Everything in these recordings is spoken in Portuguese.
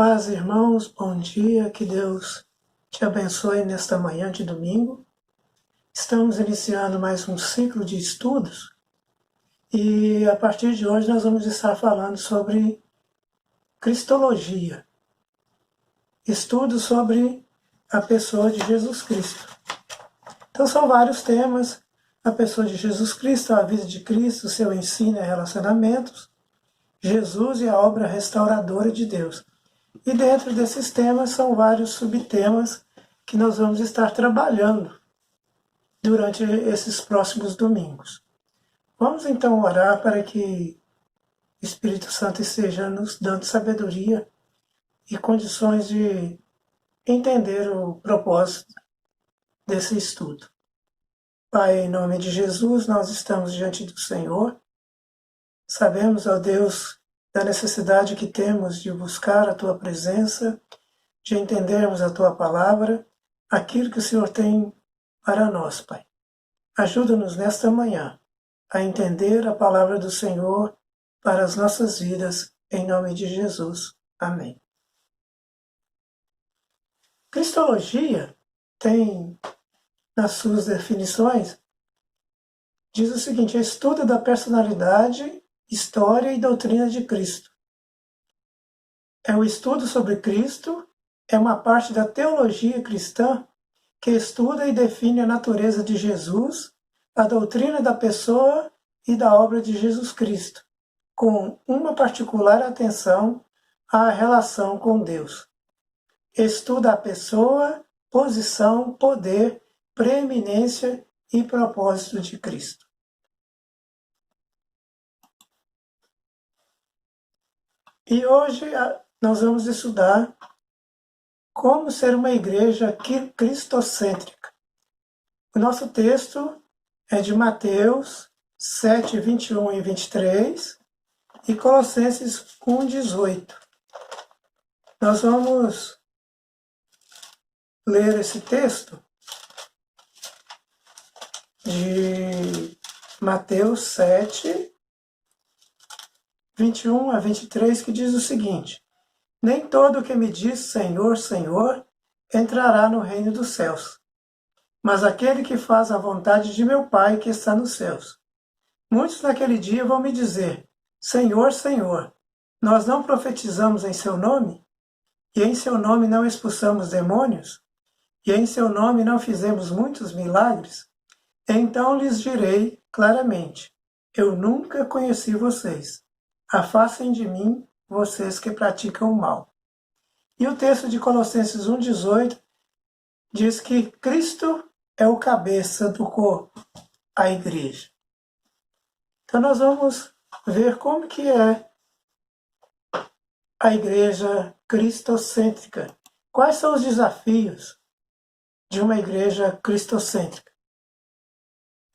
paz, irmãos, bom dia, que Deus te abençoe nesta manhã de domingo. Estamos iniciando mais um ciclo de estudos e a partir de hoje nós vamos estar falando sobre Cristologia, estudos sobre a pessoa de Jesus Cristo. Então são vários temas: a pessoa de Jesus Cristo, a vida de Cristo, seu ensino e relacionamentos, Jesus e a obra restauradora de Deus. E dentro desses temas são vários subtemas que nós vamos estar trabalhando durante esses próximos domingos. Vamos então orar para que o Espírito Santo esteja nos dando sabedoria e condições de entender o propósito desse estudo. Pai, em nome de Jesus, nós estamos diante do Senhor. Sabemos, ó Deus, da necessidade que temos de buscar a Tua presença, de entendermos a Tua palavra, aquilo que o Senhor tem para nós, Pai. Ajuda-nos nesta manhã a entender a palavra do Senhor para as nossas vidas, em nome de Jesus. Amém. Cristologia tem, nas suas definições, diz o seguinte: é estudo da personalidade, história e doutrina de Cristo. É o estudo sobre Cristo, é uma parte da teologia cristã que estuda e define a natureza de Jesus, a doutrina da pessoa e da obra de Jesus Cristo, com uma particular atenção à relação com Deus. Estuda a pessoa, posição, poder, preeminência e propósito de Cristo. E hoje nós vamos estudar como ser uma igreja cristocêntrica. O nosso texto é de Mateus 7, 21 e 23 e Colossenses 1, 18. Nós vamos ler esse texto de Mateus 7, 21 a 23, que diz o seguinte: nem todo o que me diz Senhor, Senhor, entrará no reino dos céus, mas aquele que faz a vontade de meu Pai que está nos céus. Muitos naquele dia vão me dizer: Senhor, Senhor, nós não profetizamos em seu nome? E em seu nome não expulsamos demônios? E em seu nome não fizemos muitos milagres? Então lhes direi claramente: eu nunca conheci vocês. Afastem de mim, vocês que praticam o mal. E o texto de Colossenses 1,18 diz que Cristo é o cabeça do corpo, a igreja. Então nós vamos ver como que é a igreja cristocêntrica. Quais são os desafios de uma igreja cristocêntrica?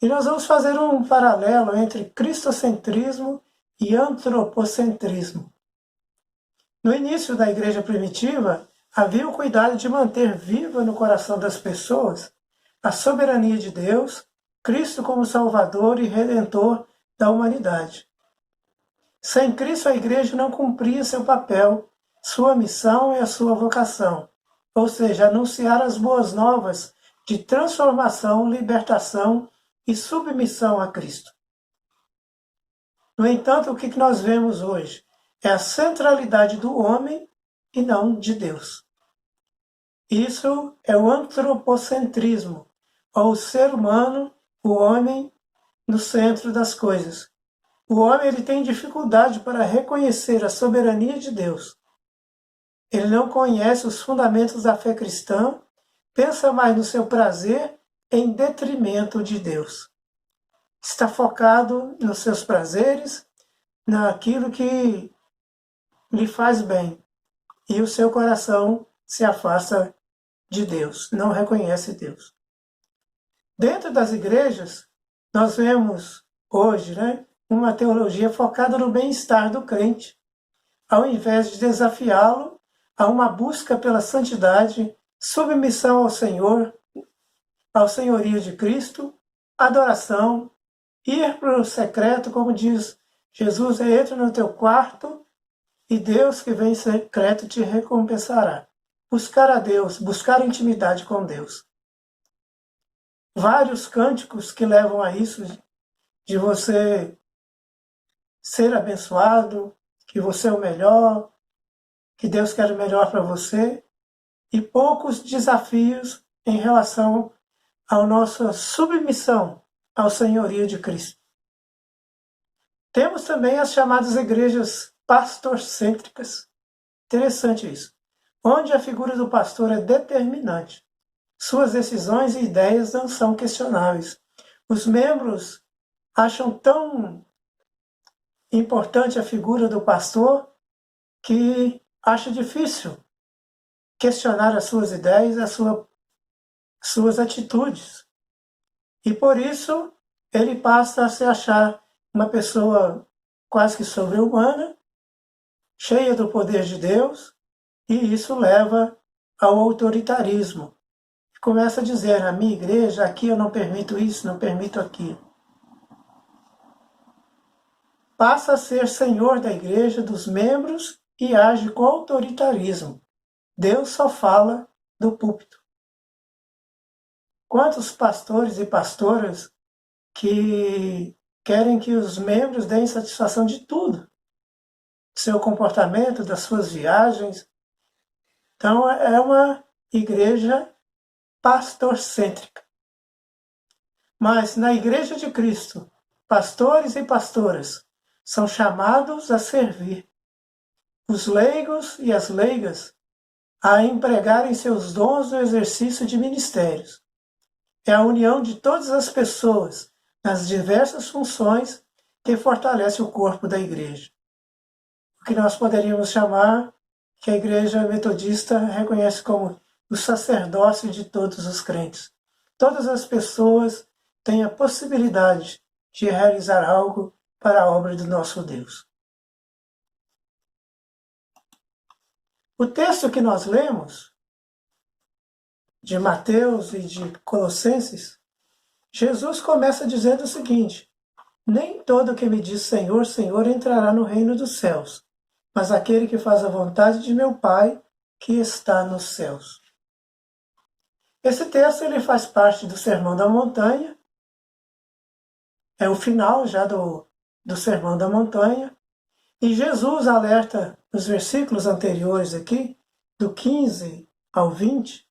E nós vamos fazer um paralelo entre cristocentrismo e antropocentrismo. No início da igreja primitiva, havia o cuidado de manter viva no coração das pessoas a soberania de Deus, Cristo como Salvador e Redentor da humanidade. Sem Cristo, a igreja não cumpria seu papel, sua missão e a sua vocação, ou seja, anunciar as boas novas de transformação, libertação e submissão a Cristo. No entanto, o que nós vemos hoje é a centralidade do homem e não de Deus. Isso é o antropocentrismo, ou o ser humano, o homem, no centro das coisas. O homem ele tem dificuldade para reconhecer a soberania de Deus. Ele não conhece os fundamentos da fé cristã, pensa mais no seu prazer em detrimento de Deus. Está focado nos seus prazeres, naquilo que lhe faz bem, e o seu coração se afasta de Deus, não reconhece Deus. Dentro das igrejas, nós vemos hoje, uma teologia focada no bem-estar do crente, ao invés de desafiá-lo a uma busca pela santidade, submissão ao Senhor, ao senhorio de Cristo, adoração, ir para o secreto, como diz Jesus: entra no teu quarto e Deus que vem em secreto te recompensará. Buscar a Deus, buscar intimidade com Deus. Vários cânticos que levam a isso, de você ser abençoado, que você é o melhor, que Deus quer o melhor para você, e poucos desafios em relação à nossa submissão ao senhorio de Cristo. Temos também as chamadas igrejas pastorcêntricas. Interessante isso. Onde a figura do pastor é determinante. Suas decisões e ideias não são questionáveis. Os membros acham tão importante a figura do pastor que acha difícil questionar as suas ideias, suas atitudes. E por isso ele passa a se achar uma pessoa quase que sobre-humana, cheia do poder de Deus, e isso leva ao autoritarismo. Começa a dizer, na minha igreja, aqui eu não permito isso, não permito aquilo. Passa a ser senhor da igreja, dos membros, e age com autoritarismo. Deus só fala do púlpito. Quantos pastores e pastoras que querem que os membros deem satisfação de tudo, do seu comportamento, das suas viagens. Então, é uma igreja pastorcêntrica. Mas na Igreja de Cristo, pastores e pastoras são chamados a servir. Os leigos e as leigas a empregarem seus dons no exercício de ministérios. É a união de todas as pessoas nas diversas funções que fortalece o corpo da igreja. O que nós poderíamos chamar, que a igreja metodista reconhece como o sacerdócio de todos os crentes. Todas as pessoas têm a possibilidade de realizar algo para a obra do nosso Deus. O texto que nós lemos, de Mateus e de Colossenses, Jesus começa dizendo o seguinte: nem todo que me diz Senhor, Senhor entrará no reino dos céus, mas aquele que faz a vontade de meu Pai que está nos céus. Esse texto ele faz parte do Sermão da Montanha, é o final já do Sermão da Montanha, e Jesus alerta nos versículos anteriores aqui, do 15 ao 20,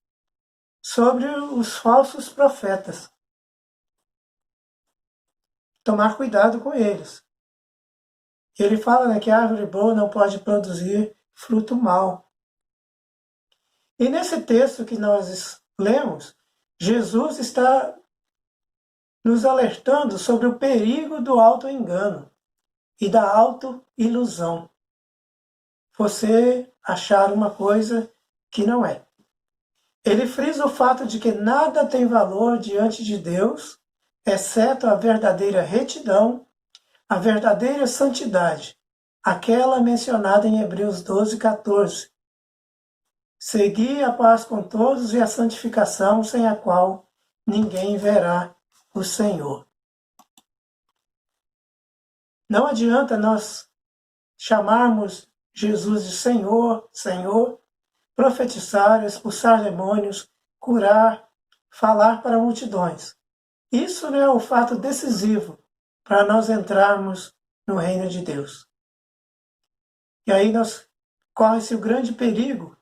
sobre os falsos profetas. Tomar cuidado com eles. Ele fala que a árvore boa não pode produzir fruto mau. E nesse texto que nós lemos, Jesus está nos alertando sobre o perigo do auto-engano e da auto-ilusão. Você achar uma coisa que não é. Ele frisa o fato de que nada tem valor diante de Deus, exceto a verdadeira retidão, a verdadeira santidade, aquela mencionada em Hebreus 12, 14. Segui a paz com todos e a santificação, sem a qual ninguém verá o Senhor. Não adianta nós chamarmos Jesus de Senhor, Senhor, profetizar, expulsar demônios, curar, falar para multidões. Isso não é o fato decisivo para nós entrarmos no reino de Deus. E aí corre-se o grande perigo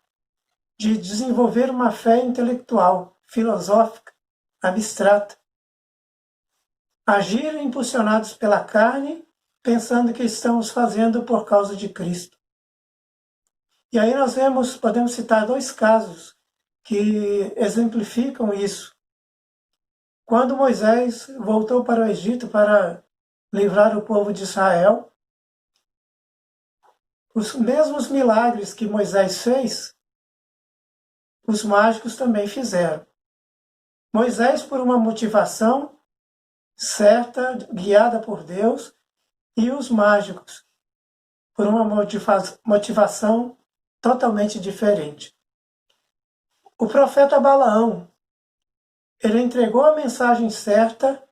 de desenvolver uma fé intelectual, filosófica, abstrata. Agir impulsionados pela carne, pensando que estamos fazendo por causa de Cristo. E aí nós podemos citar dois casos que exemplificam isso. Quando Moisés voltou para o Egito para livrar o povo de Israel, os mesmos milagres que Moisés fez, os mágicos também fizeram. Moisés, por uma motivação certa, guiada por Deus, e os mágicos, por uma motivação totalmente diferente. O profeta Balaão, ele entregou a mensagem certa,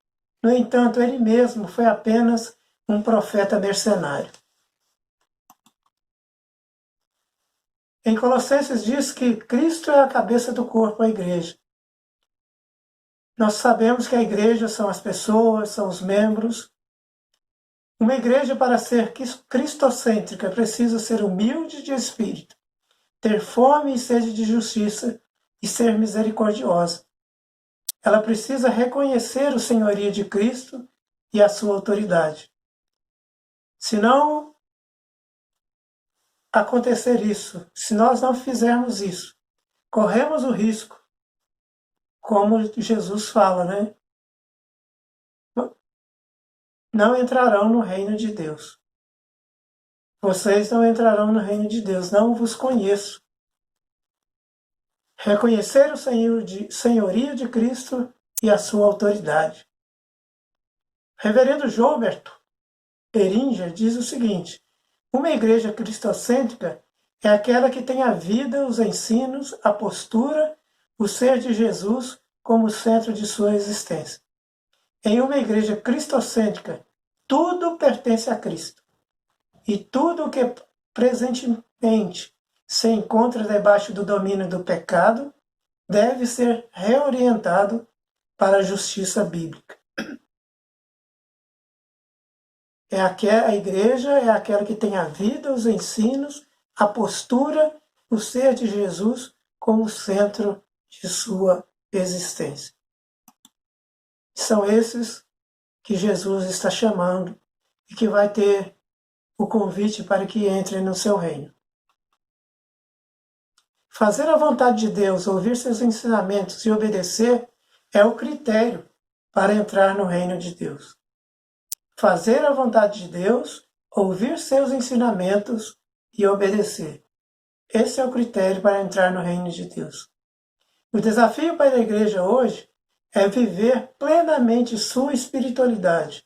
no entanto, ele mesmo foi apenas um profeta mercenário. Em Colossenses diz que Cristo é a cabeça do corpo, a igreja. Nós sabemos que a igreja são as pessoas, são os membros. Uma igreja, para ser cristocêntrica, precisa ser humilde de espírito, ter fome e sede de justiça e ser misericordiosa. Ela precisa reconhecer o senhorio de Cristo e a sua autoridade. Se não acontecer isso, se nós não fizermos isso, corremos o risco, como Jesus fala, né? Não entrarão no reino de Deus. Vocês não entrarão no reino de Deus, não vos conheço. Reconhecer o senhorio de Cristo e a sua autoridade. Reverendo Gilberto Eringer diz o seguinte: uma igreja cristocêntrica é aquela que tem a vida, os ensinos, a postura, o ser de Jesus como centro de sua existência. Em uma igreja cristocêntrica, tudo pertence a Cristo. E tudo o que presentemente se encontra debaixo do domínio do pecado deve ser reorientado para a justiça bíblica. A igreja é aquela que tem a vida, os ensinos, a postura, o ser de Jesus como centro de sua existência. São esses que Jesus está chamando e que vai ter o convite para que entrem no seu reino. Fazer a vontade de Deus, ouvir seus ensinamentos e obedecer é o critério para entrar no reino de Deus. Fazer a vontade de Deus, ouvir seus ensinamentos e obedecer. Esse é o critério para entrar no reino de Deus. O desafio para a igreja hoje é viver plenamente sua espiritualidade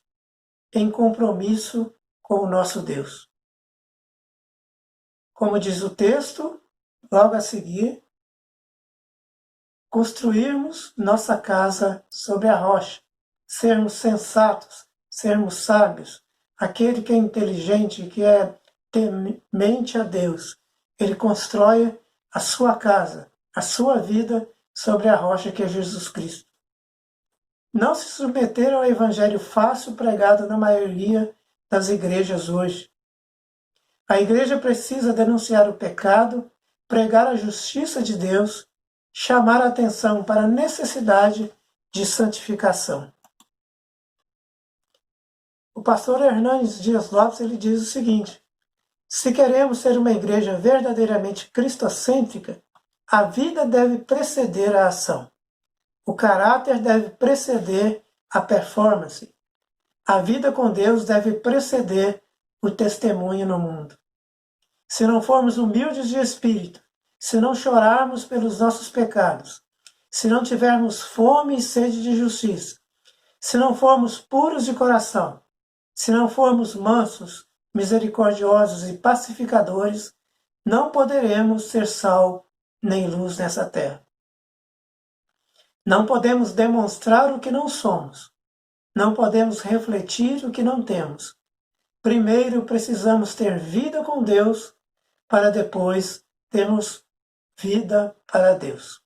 em compromisso com o nosso Deus. Como diz o texto, logo a seguir, construirmos nossa casa sobre a rocha, sermos sensatos, sermos sábios. Aquele que é inteligente, que é temente a Deus, ele constrói a sua casa, a sua vida sobre a rocha que é Jesus Cristo. Não se submeter ao evangelho fácil pregado na maioria das igrejas hoje. A igreja precisa denunciar o pecado, pregar a justiça de Deus, chamar a atenção para a necessidade de santificação. O pastor Hernandes Dias Lopes ele diz o seguinte: se queremos ser uma igreja verdadeiramente cristocêntrica, a vida deve preceder a ação. O caráter deve preceder a performance. A vida com Deus deve preceder o testemunho no mundo. Se não formos humildes de espírito, se não chorarmos pelos nossos pecados, se não tivermos fome e sede de justiça, se não formos puros de coração, se não formos mansos, misericordiosos e pacificadores, não poderemos ser sal nem luz nessa terra. Não podemos demonstrar o que não somos. Não podemos refletir o que não temos. Primeiro precisamos ter vida com Deus, para depois termos vida para Deus.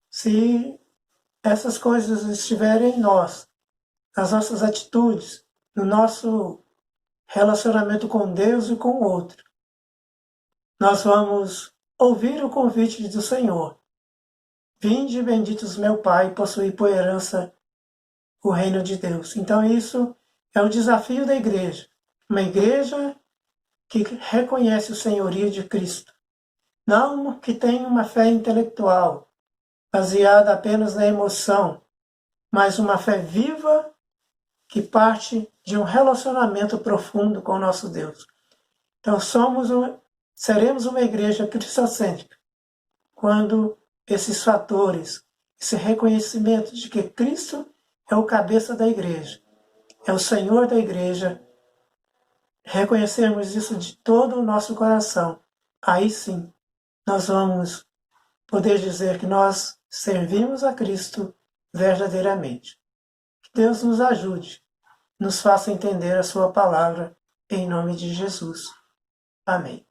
Se essas coisas estiverem em nós, nas nossas atitudes, no nosso relacionamento com Deus e com o outro, nós vamos ouvir o convite do Senhor. Vinde, benditos meu Pai, possuir por herança o reino de Deus. Então isso é o desafio da igreja. Uma igreja que reconhece o senhorio de Cristo. Não que tenha uma fé intelectual, baseada apenas na emoção, mas uma fé viva que parte de um relacionamento profundo com o nosso Deus. Então seremos uma igreja cristocêntrica quando esses fatores, esse reconhecimento de que Cristo é o cabeça da igreja, é o Senhor da igreja, reconhecermos isso de todo o nosso coração, aí sim nós vamos poder dizer que nós servimos a Cristo verdadeiramente. Que Deus nos ajude, nos faça entender a sua palavra, em nome de Jesus. Amém.